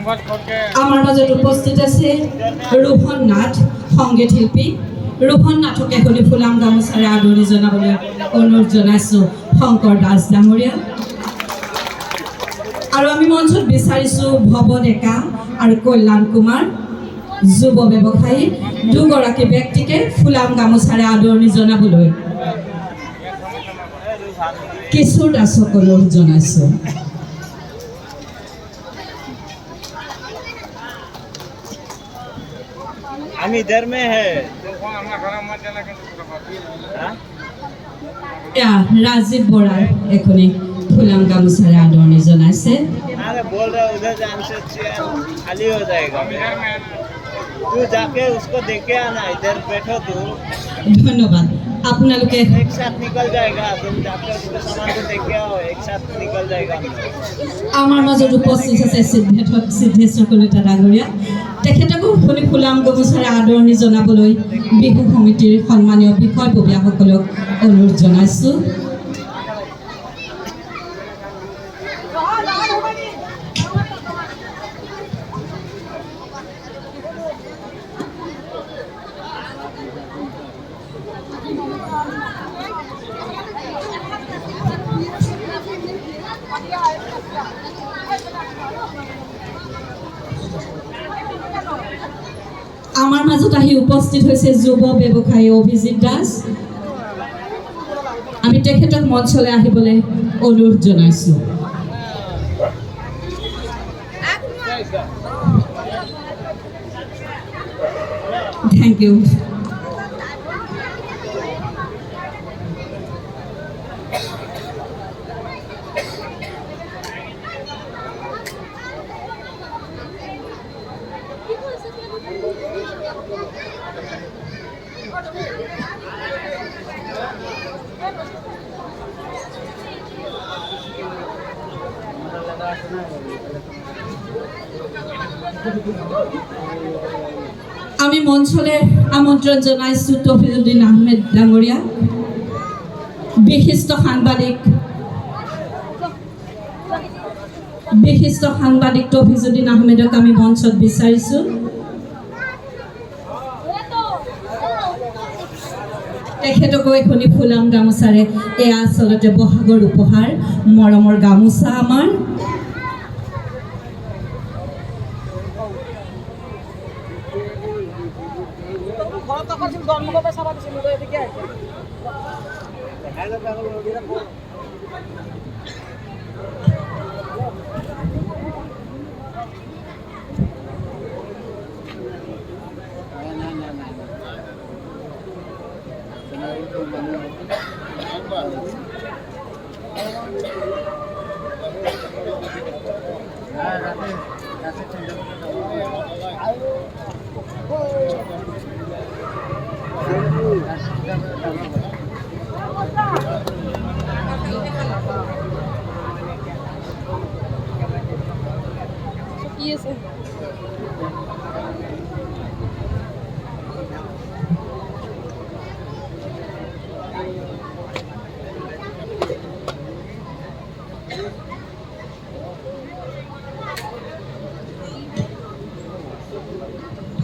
আমাৰ মাজত উপস্থিত আছে ৰোহন নাথ সংগীত শিল্পী। ৰোহন নাথকে শুনি ফুলাম গামোচাৰে আদৰণি জনাবলৈ অনুৰোধ জনাইছোঁ শংকৰ দাস ডাঙৰীয়া। আৰু আমি মঞ্চত বিচাৰিছোঁ ভৱ ডেকা আৰু কল্যাণ কুমাৰ, যুৱ ব্যৱসায়ী দুগৰাকী ব্যক্তিকে ফুলাম গামোচাৰে আদৰণি জনাবলৈ কিশোৰ দাসক অনুৰোধ জনাইছোঁ। हम इधर में है। राजीव बड़ा एखनी फुलाम गामोचारे आदरणि जनाइছে। अरे बोल रहा उधर जाने से खाली हो जाएगा। तू जाके उसको देखे आना, इधर बैठो तू। धन्यवाद। आपनालोके एक साथ निकल जाएगा, तुम जाके उसको सामान को देखे आओ, एक साथ निकल जाएगा। आमार মাজত उपस्थित আছে সিদ্ধেশ্বৰ কলিতা ডাঙৰীয়া। তেখেতকো শুনি ফুলাম গামোচাৰে আদৰণি জনাবলৈ বিহু সমিতিৰ সন্মানীয় বিষয়ববীয়াসকলক অনুৰোধ জনাইছোঁ। আমাৰ মাজত আহি উপস্থিত হৈছে যুৱ ব্যৱসায়ী অভিজিত দাস। আমি তেখেতক মঞ্চলৈ আহিবলৈ অনুৰোধ জনাইছোঁ। Thank you. আমি মঞ্চলৈ আমন্ত্ৰণ জনাইছোঁ তফিজুদ্দিন আহমেদ ডাঙৰীয়া, বিশিষ্ট সাংবাদিক তফিজুদ্দিন আহমেদক আমি মঞ্চত বিচাৰিছোঁ। তেখেতকো এখনি ফুলাম গামোচাৰে, এয়া আচলতে বহাগৰ উপহাৰ, মৰমৰ গামোচা আমাৰ। Yes, sir.